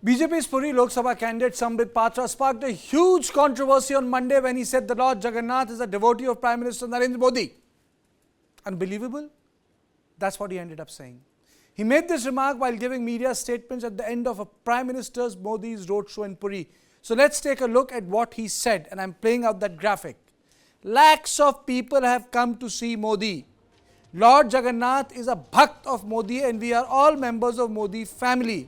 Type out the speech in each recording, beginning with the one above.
BJP's Puri Lok Sabha candidate Sambit Patra sparked a huge controversy on Monday when he said the Lord Jagannath is a devotee of Prime Minister Narendra Modi. Unbelievable? That's what he ended up saying. He made this remark while giving media statements at the end of a Prime Minister Modi's roadshow in Puri. So let's take a look at what he said, and I'm playing out that graphic. Lakhs of people have come to see Modi. Lord Jagannath is a bhakt of Modi and we are all members of Modi family.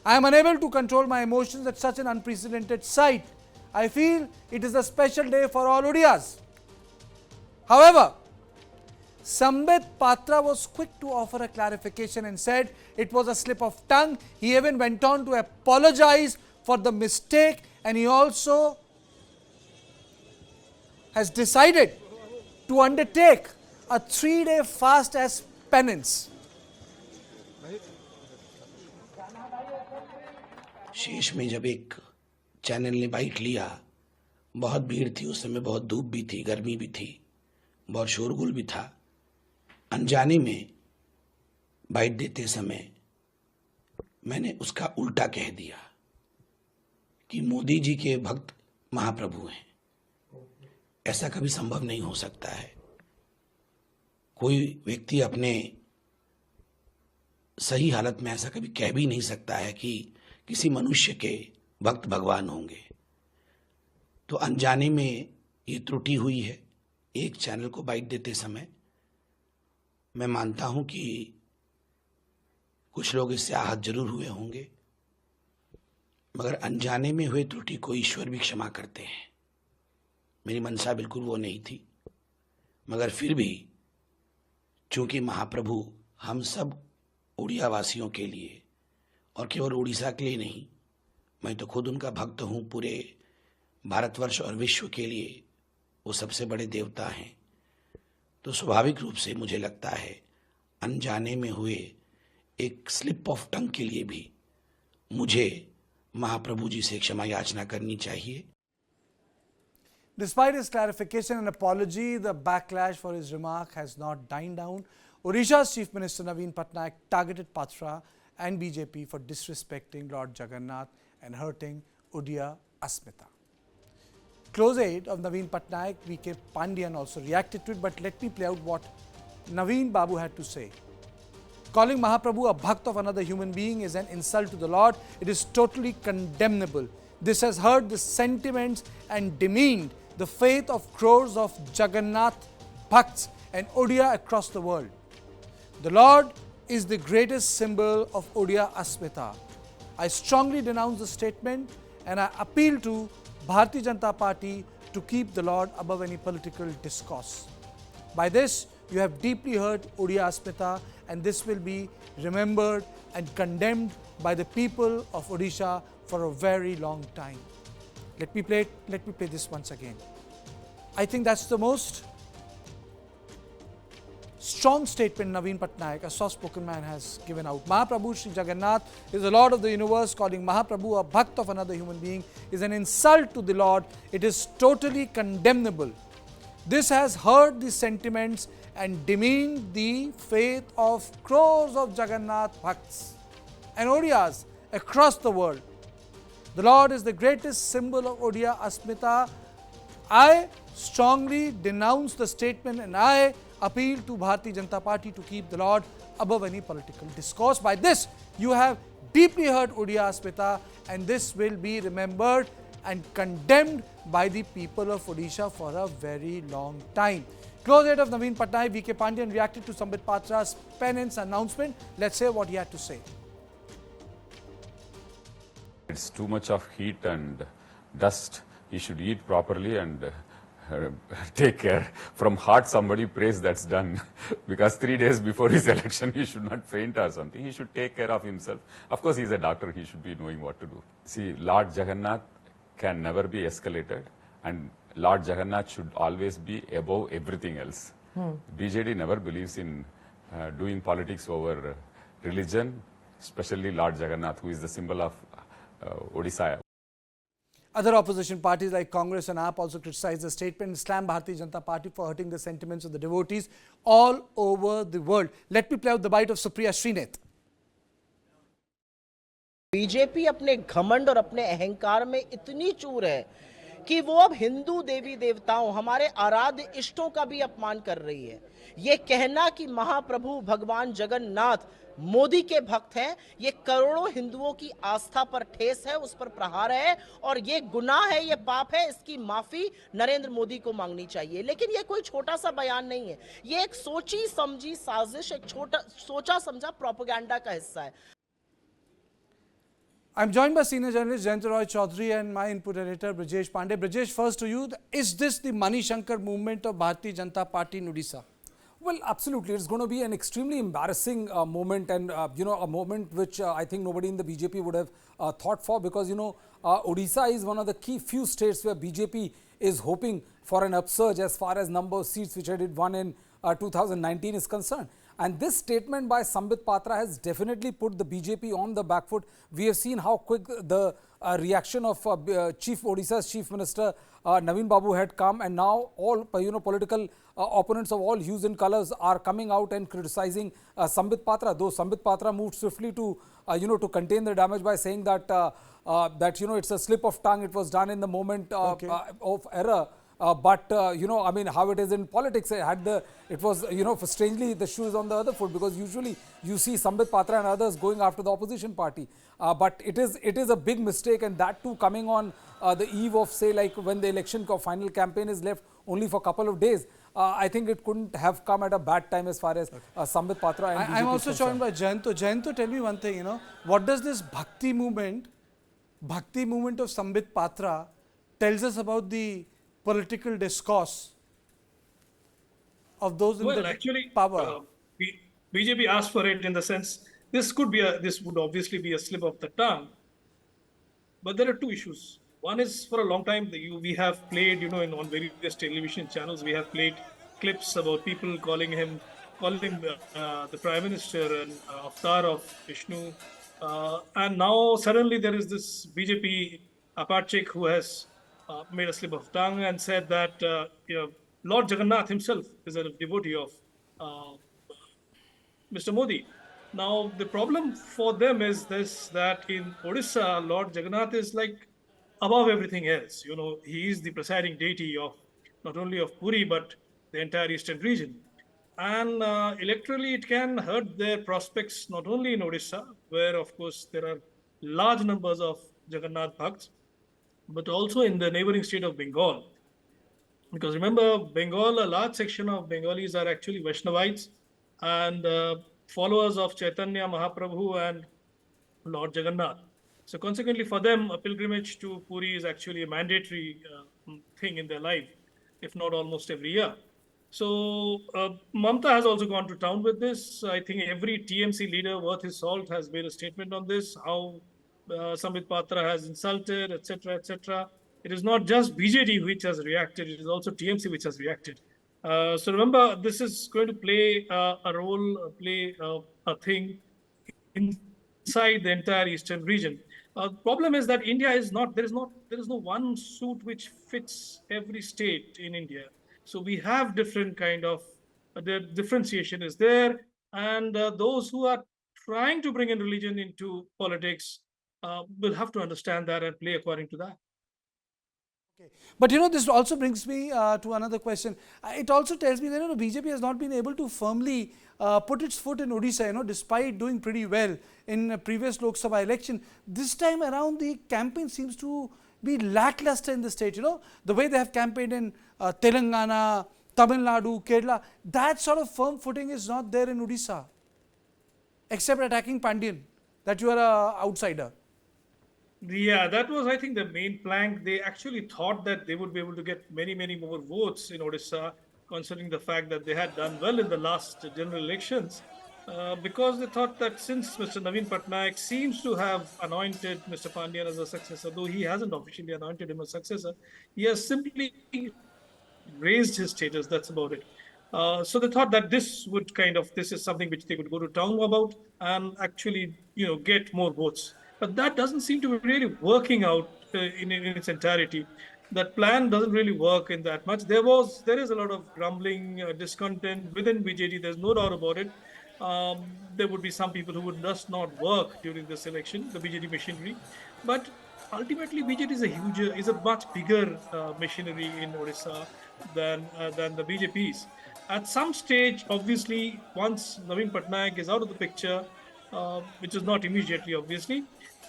I am unable to control my emotions at such an unprecedented sight. I feel it is a special day for all Odias. However, Sambit Patra was quick to offer a clarification and said it was a slip of tongue. He even went on to apologize for the mistake, and he also has decided to undertake a 3-day fast as penance. शेष में जब एक channel ने bite लिया, बहुत भीड़ थी, उस समय बहुत धूप भी थी, गर्मी भी थी, बहुत शोरगुल भी था। अनजाने में बाइट देते समय मैंने उसका उल्टा कह दिया कि मोदी जी के भक्त महाप्रभु हैं। ऐसा कभी संभव नहीं हो सकता है। कोई व्यक्ति अपने सही हालत में ऐसा कभी कह भी नहीं सकता है कि किसी मनुष्य के भक्त भगवान होंगे। तो अनजाने में ये त्रुटि हुई है एक चैनल को बाइट देते समय। मैं मानता हूं कि कुछ लोग इससे आहत जरूर हुए होंगे, मगर अनजाने में हुए त्रुटि को ईश्वर भी क्षमा करते हैं। मेरी मनसा बिल्कुल वो नहीं थी, मगर फिर भी चूंकि महाप्रभु हम सब उड़िया वासियों के लिए और केवल उड़ीसा के लिए नहीं, मैं तो खुद उनका भक्त हूं, पूरे भारतवर्ष और विश्व के लिए वो सबसे बड़े देवता हैं। तो स्वाभाविक रूप से मुझे लगता है अनजाने में हुए एक स्लिप ऑफ टंग के लिए भी मुझे महाप्रभु जी से क्षमा याचना करनी चाहिए। Despite his clarification and apology, the backlash for his remark has not died down. Odisha's Chief Minister Naveen Patnaik targeted Patra and BJP for disrespecting Lord Jagannath and hurting Odiya Asmita. Close aide of Naveen Patnaik, V.K. Pandian, also reacted to it, but let me play out what Naveen Babu had to say. Calling Mahaprabhu a bhakt of another human being is an insult to the Lord. It is totally condemnable. This has hurt the sentiments and demeaned the faith of crores of Jagannath bhakts and Odiya across the world. The Lord is the greatest symbol of Odiya Asmita. I strongly denounce the statement and I appeal to Bharatiya Janata Party to keep the Lord above any political discourse. By this, you have deeply hurt Odiya Asmita, and this will be remembered and condemned by the people of Odisha for a very long time. Let me play this once again. I think that's the most strong statement Naveen Patnaik, a soft-spoken man, has given out. Mahaprabhu Sri Jagannath is the Lord of the universe. Calling Mahaprabhu a bhakt of another human being is an insult to the Lord. It is totally condemnable. This has hurt the sentiments and demeaned the faith of crores of Jagannath bhakts and Odiyas across the world. The Lord is the greatest symbol of Odiya Asmita. I strongly denounce the statement and I appeal to Bharatiya Janata Party to keep the Lord above any political discourse. By this, you have deeply hurt Odiya Asmita, and this will be remembered and condemned by the people of Odisha for a very long time. Close aide of Naveen Patnaik, V.K. Pandian, reacted to Sambit Patra's penance announcement. Let's hear what he had to say. It's too much of heat and dust. He should eat properly and take care. From heart somebody prays, that's done. Because 3 days before his election, he should not faint or something. He should take care of himself. Of course, he's a doctor. He should be knowing what to do. See, Lord Jagannath can never be escalated, and Lord Jagannath should always be above everything else. BJD never believes in doing politics over religion, especially Lord Jagannath, who is the symbol of Odisha. Other opposition parties like Congress and AAP also criticized the statement and slammed Bharatiya Janata Party for hurting the sentiments of the devotees all over the world. Let me play out the bite of Supriya Srinath. BJP अपने घमंड और अपने अहंकार में इतनी चूर है कि वो अब हिंदू देवी देवताओं, हमारे आराध्य इष्टों का भी अपमान कर रही है। ये कहना कि महाप्रभु भगवान जगन्नाथ मोदी के भक्त हैं, ये करोड़ों हिंदुओं की आस्था पर ठेस है, उस पर प्रहार है, और ये गुनाह है, ये पाप है। इसकी माफी नरेंद्र मोदी को मांगनी चाहिए। लेकिन ये कोई छोटा सा बयान नहीं है, ये एक सोची समझी साजिश, एक सोचा समझा प्रोपेगेंडा का हिस्सा है। I'm joined by senior journalist Jayant Roy Chaudhary and my input editor Brijesh Pandey. Brijesh, first to you, is this the Mani Shankar movement of Bharatiya Janata Party in Odisha? Well, absolutely. It's going to be an extremely embarrassing moment, and a moment which I think nobody in the BJP would have thought for, because Odisha is one of the key few states where BJP is hoping for an upsurge as far as number of seats which it had won in 2019 is concerned. And this statement by Sambit Patra has definitely put the BJP on the back foot. We have seen how quick the reaction of Odisha's Chief Minister Naveen Babu had come, and now all political opponents of all hues and colours are coming out and criticizing Sambit Patra. Though Sambit Patra moved swiftly to to contain the damage by saying that it's a slip of tongue. It was done in the moment of error. But I mean, how it is in politics, it was strangely the shoe is on the other foot, because usually you see Sambit Patra and others going after the opposition party. But it is a big mistake, and that too coming on the eve of, say, like when the election final campaign is left only for a couple of days. I think it couldn't have come at a bad time as far as Sambit Patra and BJP I'm also is joined concerned. by Jayanto. Jayanto, tell me one thing, what does this Bhakti movement of Sambit Patra tells us about the political discourse of those in the actually, power? BJP asked for it in the sense this would obviously be a slip of the tongue, but there are two issues. One is, for a long time we have played, on various television channels, we have played clips about people calling him the Prime Minister and avatar of Vishnu, and now suddenly there is this BJP Apachik who has made a slip of tongue and said that Lord Jagannath himself is a devotee of Mr. Modi. Now, the problem for them is this, that in Odisha, Lord Jagannath is like above everything else. He is the presiding deity of not only of Puri, but the entire eastern region. And electorally, it can hurt their prospects, not only in Odisha, where, of course, there are large numbers of Jagannath Bhakts, but also in the neighboring state of Bengal. Because remember, Bengal, a large section of Bengalis are actually Vaishnavites and followers of Chaitanya Mahaprabhu and Lord Jagannath. So consequently, for them, a pilgrimage to Puri is actually a mandatory thing in their life, if not almost every year. So Mamata has also gone to town with this. I think every TMC leader worth his salt has made a statement on this, how Sambit Patra has insulted, etc., etc. It is not just BJD which has reacted, it is also TMC which has reacted. So remember, this is going to play a role, play a thing inside the entire eastern region. Problem is that India is not, there is no one suit which fits every state in India. So we have different kind of, the differentiation is there, and those who are trying to bring in religion into politics will have to understand that and play according to that. Okay. But this also brings me to another question. It also tells me that BJP has not been able to firmly put its foot in Odisha, despite doing pretty well in previous Lok Sabha election. This time around, the campaign seems to be lackluster in the state. The way they have campaigned in Telangana, Tamil Nadu, Kerala, that sort of firm footing is not there in Odisha, except attacking Pandian, that you are an outsider. Yeah, that was, I think, the main plank. They actually thought that they would be able to get many, many more votes in Odisha, considering the fact that they had done well in the last general elections, because they thought that since Mr. Naveen Patnaik seems to have anointed Mr. Pandian as a successor, though he hasn't officially anointed him as successor, he has simply raised his status. That's about it. So they thought that this is something which they could go to town about and actually, get more votes. But that doesn't seem to be really working out in its entirety. That plan doesn't really work in that much. There is a lot of grumbling, discontent within BJD. There's no doubt about it. There would be some people who would just not work during this election, the BJP machinery. But ultimately, BJP is a much bigger machinery in Odisha than the BJP's. At some stage, obviously, once Naveen Patnaik is out of the picture, which is not immediately, obviously,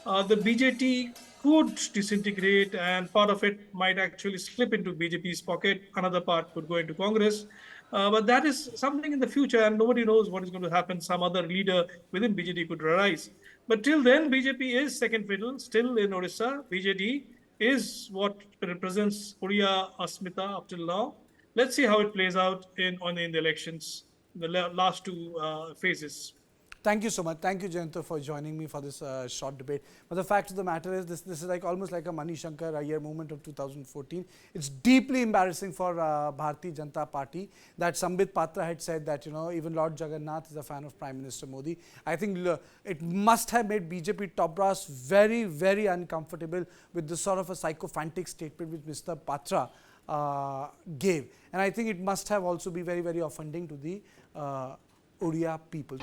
the BJP could disintegrate, and part of it might actually slip into BJP's pocket. Another part could go into Congress. But that is something in the future, and nobody knows what is going to happen. Some other leader within BJP could arise. But till then, BJP is second fiddle, still in Odisha. BJP is what represents Oriya Asmita up till now. Let's see how it plays out in the elections, the last two phases. Thank you so much. Thank you, Jayanto, for joining me for this short debate. But the fact of the matter is, this is like almost like a Mani Shankar Iyer movement of 2014. It's deeply embarrassing for Bharatiya Janata Party that Sambit Patra had said that, even Lord Jagannath is a fan of Prime Minister Modi. I think it must have made BJP top brass very, very uncomfortable with this sort of a sycophantic statement which Mr. Patra gave. And I think it must have also been very, very offending to the Odia people.